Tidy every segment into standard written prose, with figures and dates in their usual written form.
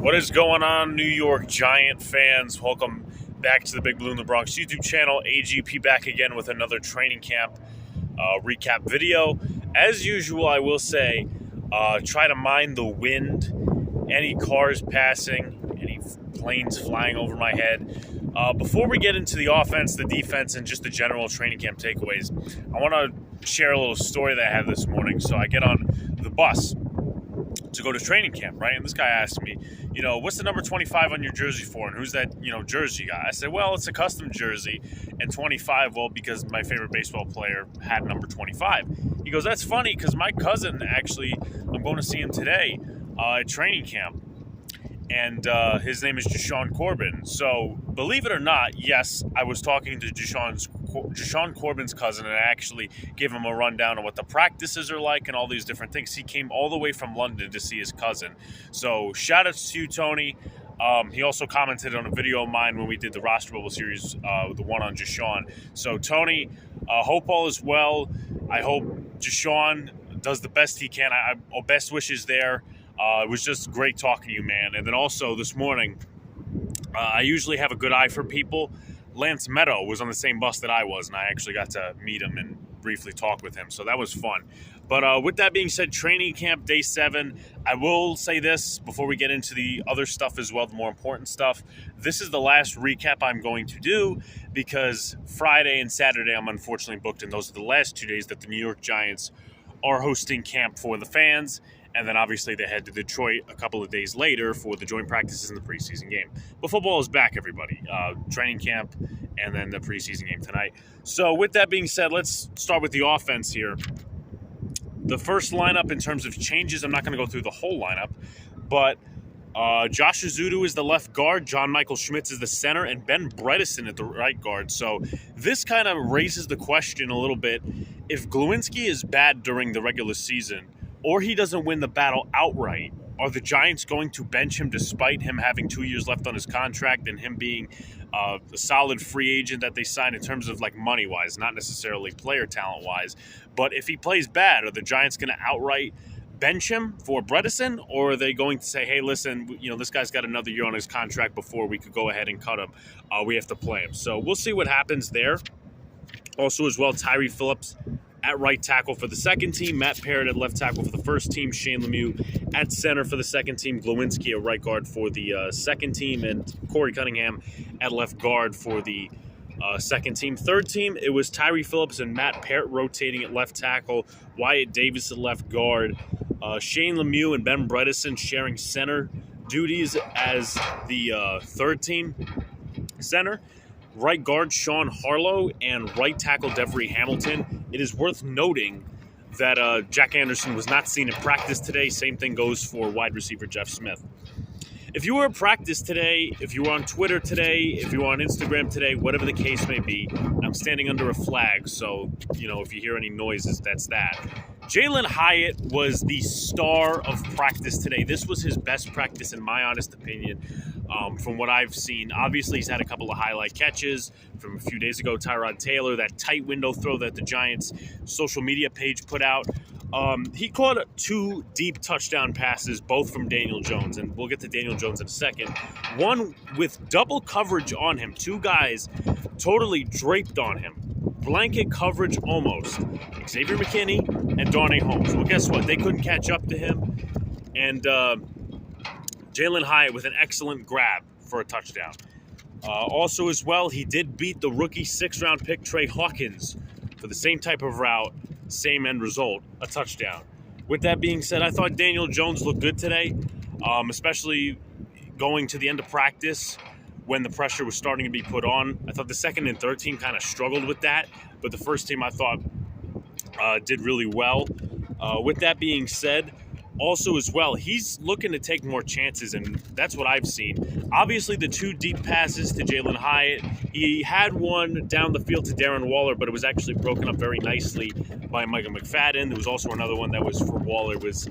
What is going on, New York Giant fans? Welcome back to the Big Blue in the Bronx YouTube channel. AGP back again with another training camp recap video. As usual, I will say, try to mind the wind, any cars passing, any planes flying over my head. Before we get into the offense, the defense, and just the general training camp takeaways, I want to share a little story that I had this morning. So I get on the bus to go to training camp, right? And this guy asked me, what's the number 25 on your jersey for? And who's that, jersey guy? I said, well, it's a custom jersey. And 25, well, because my favorite baseball player had number 25. He goes, that's funny because my cousin, actually, I'm going to see him today at training camp. And his name is Jashawn Corbin. So, believe it or not, yes, I was talking to Jashawn Corbin's cousin, and I actually gave him a rundown of what the practices are like and all these different things. He came all the way from London to see his cousin. So, shout outs to you, Tony. He also commented on a video of mine when we did the Roster Bubble series, the one on Jashawn. So, Tony, hope all is well. I hope Jashawn does the best he can. Best wishes there. It was just great talking to you, man. And then also this morning, I usually have a good eye for people. Lance Meadow was on the same bus that I was, and I actually got to meet him and briefly talk with him. So that was fun. But with that being said, training camp day 7, I will say this before we get into the other stuff as well, the more important stuff. This is the last recap I'm going to do because Friday and Saturday I'm unfortunately booked, and those are the last 2 days that the New York Giants are hosting camp for the fans. And then obviously they head to Detroit a couple of days later for the joint practices in the preseason game. But football is back, everybody. Training camp and then the preseason game tonight. So with that being said, let's start with the offense here. The first lineup in terms of changes, I'm not going to go through the whole lineup, but Josh Azudu is the left guard, John Michael Schmitz is the center, and Ben Bredesen at the right guard. So this kind of raises the question a little bit. If Glowinski is bad during the regular season, or he doesn't win the battle outright, are the Giants going to bench him despite him having 2 years left on his contract and him being a solid free agent that they signed in terms of like money-wise, not necessarily player talent-wise? But if he plays bad, are the Giants going to outright bench him for Bredesen, or are they going to say, hey, listen, this guy's got another year on his contract before we could go ahead and cut him. We have to play him. So we'll see what happens there. Also as well, Tyree Phillips at right tackle for the second team, Matt Parrott at left tackle for the first team, Shane Lemieux at center for the second team, Glowinski at right guard for the second team, and Corey Cunningham at left guard for the second team. Third team, it was Tyree Phillips and Matt Parrott rotating at left tackle, Wyatt Davis at left guard, Shane Lemieux and Ben Bredesen sharing center duties as the third team center. Right guard Sean Harlow and right tackle Devery Hamilton. It is worth noting that Jack Anderson was not seen in practice today. Same thing goes for wide receiver Jeff Smith. If you were at practice today, if you were on Twitter today, if you were on Instagram today, whatever the case may be, I'm standing under a flag, so, if you hear any noises, that's that. Jalin Hyatt was the star of practice today. This was his best practice, in my honest opinion, from what I've seen. Obviously, he's had a couple of highlight catches from a few days ago. Tyrod Taylor, that tight window throw that the Giants' social media page put out. He caught 2 deep touchdown passes, both from Daniel Jones, and we'll get to Daniel Jones in a second. One with double coverage on him, 2 guys totally draped on him. Blanket coverage almost. Xavier McKinney and Darnay Holmes. Well, guess what? They couldn't catch up to him. And Jalin Hyatt with an excellent grab for a touchdown. Also as well, he did beat the rookie 6th-round pick Trey Hawkins for the same type of route, same end result, a touchdown. With that being said, I thought Daniel Jones looked good today, especially going to the end of practice when the pressure was starting to be put on. I thought the second and third team kind of struggled with that, but the first team I thought did really well. With that being said, also as well, he's looking to take more chances, and that's what I've seen. Obviously, the 2 deep passes to Jalin Hyatt, he had one down the field to Darren Waller, but it was actually broken up very nicely by Michael McFadden. There was also another one that was for Waller. It was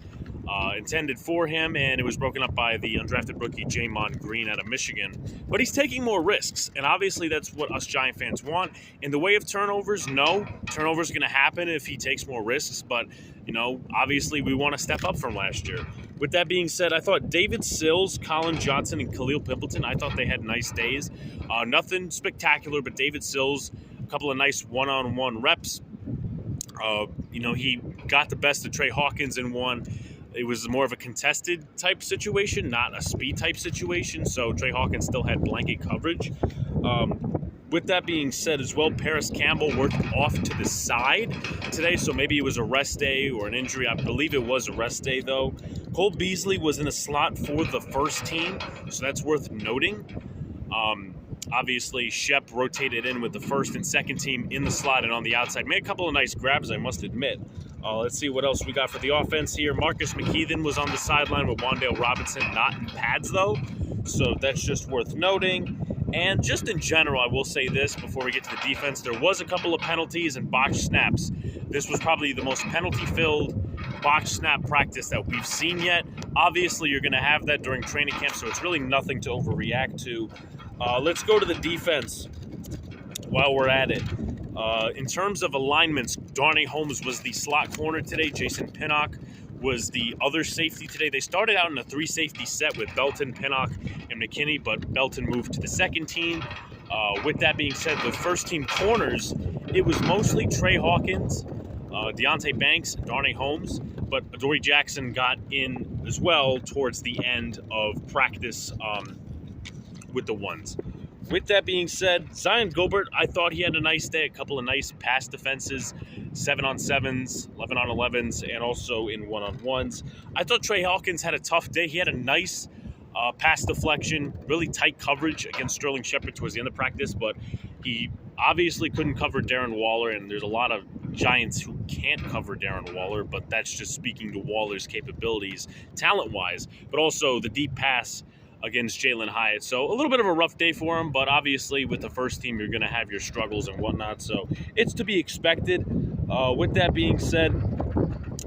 intended for him, and it was broken up by the undrafted rookie Jamon Green out of Michigan. But he's taking more risks, and obviously that's what us Giant fans want. In the way of turnovers, no. Turnovers are going to happen if he takes more risks, but, obviously we want to step up from last year. With that being said, I thought David Sills, Colin Johnson, and Khalil Pimpleton, I thought they had nice days. Nothing spectacular, but David Sills, a couple of nice one-on-one reps. He got the best of Trey Hawkins in one. It was more of a contested type situation, not a speed type situation. So Trey Hawkins still had blanket coverage. With that being said as well, Paris Campbell worked off to the side today. So maybe it was a rest day or an injury. I believe it was a rest day though. Cole Beasley was in a slot for the first team. So that's worth noting. Obviously, Shep rotated in with the first and second team in the slot and on the outside. Made a couple of nice grabs, I must admit. Let's see what else we got for the offense here. Marcus McKeithen was on the sideline with Wan'Dale Robinson, not in pads though. So that's just worth noting. And just in general, I will say this before we get to the defense. There was a couple of penalties and botched snaps. This was probably the most penalty-filled botched snap practice that we've seen yet. Obviously, you're going to have that during training camp, so it's really nothing to overreact to. Let's go to the defense while we're at it. In terms of alignments, Darnay Holmes was the slot corner today. Jason Pinnock was the other safety today. They started out in a 3-safety set with Belton, Pinnock, and McKinney, but Belton moved to the second team. With that being said, the first team corners, it was mostly Trey Hawkins, Deontay Banks, and Darnay Holmes, but Adoree Jackson got in as well towards the end of practice with the ones. With that being said, Zion Gilbert, I thought he had a nice day, a couple of nice pass defenses, 7-on-7s, 11-on-11s, and also in 1-on-1s. I thought Trey Hawkins had a tough day. He had a nice pass deflection, really tight coverage against Sterling Shepard towards the end of practice, but he obviously couldn't cover Darren Waller, and there's a lot of Giants who can't cover Darren Waller, but that's just speaking to Waller's capabilities talent-wise, but also the deep pass against Jalin Hyatt. So a little bit of a rough day for him, but obviously with the first team, you're going to have your struggles and whatnot. So it's to be expected. With that being said,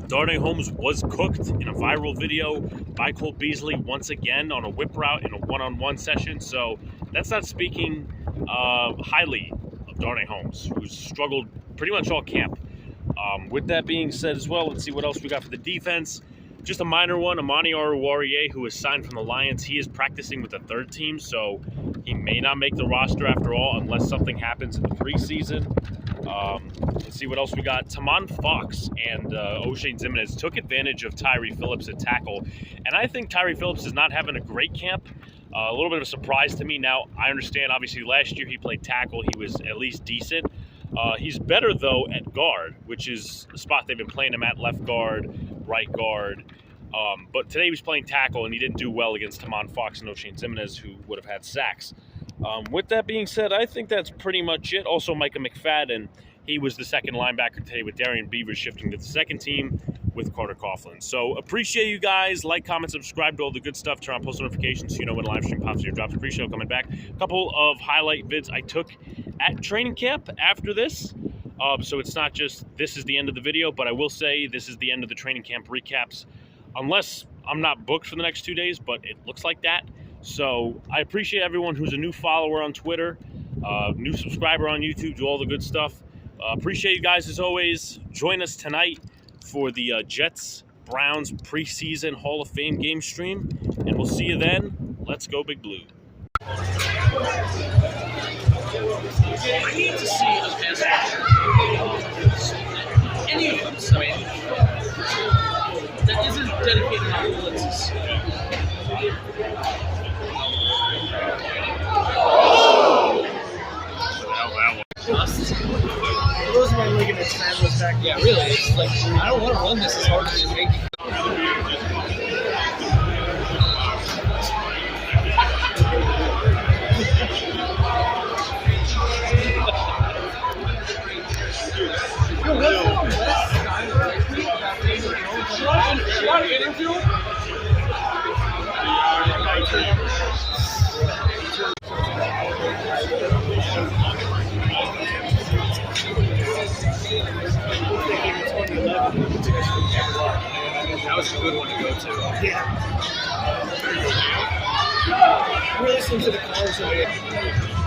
Darnay Holmes was cooked in a viral video by Cole Beasley once again on a whip route in a one-on-one session. So that's not speaking highly of Darnay Holmes, who's struggled pretty much all camp. With that being said as well, let's see what else we got for the defense. Just a minor one, Amani Oruwariye, who is signed from the Lions. He is practicing with the third team, so he may not make the roster after all unless something happens in the preseason. Let's see what else we got. Tamon Fox and O'Shane Zimenez took advantage of Tyree Phillips at tackle, and I think Tyree Phillips is not having a great camp. A little bit of a surprise to me. Now, I understand, obviously, last year he played tackle. He was at least decent. He's better, though, at guard, which is the spot they've been playing him at, left guard, right guard. But today he was playing tackle, and he didn't do well against Tamon Fox and O'Shane Zimenez, who would have had sacks. With that being said, I think that's pretty much it. Also, Micah McFadden, he was the second linebacker today with Darian Beavers shifting to the second team with Carter Coughlin. So appreciate you guys. Like, comment, subscribe to all the good stuff. Turn on post notifications so you know when a live stream pops in your drops. Appreciate it coming back. A couple of highlight vids I took at training camp after this. So it's not just this is the end of the video, but I will say this is the end of the training camp recaps, unless I'm not booked for the next 2 days, but it looks like that. So I appreciate everyone who's a new follower on Twitter, new subscriber on YouTube, do all the good stuff. Appreciate you guys as always. Join us tonight for the Jets-Browns preseason Hall of Fame game stream, and we'll see you then. Let's go Big Blue. I need to see a pass rusher. Any of them, I mean, that isn't dedicated on blitzes. Just. Those are my ligaments, man. Those back. Yeah, really. It's like, I don't want to run this as hard as it's making. was a good one to go to. Yeah. We're listening to the cars.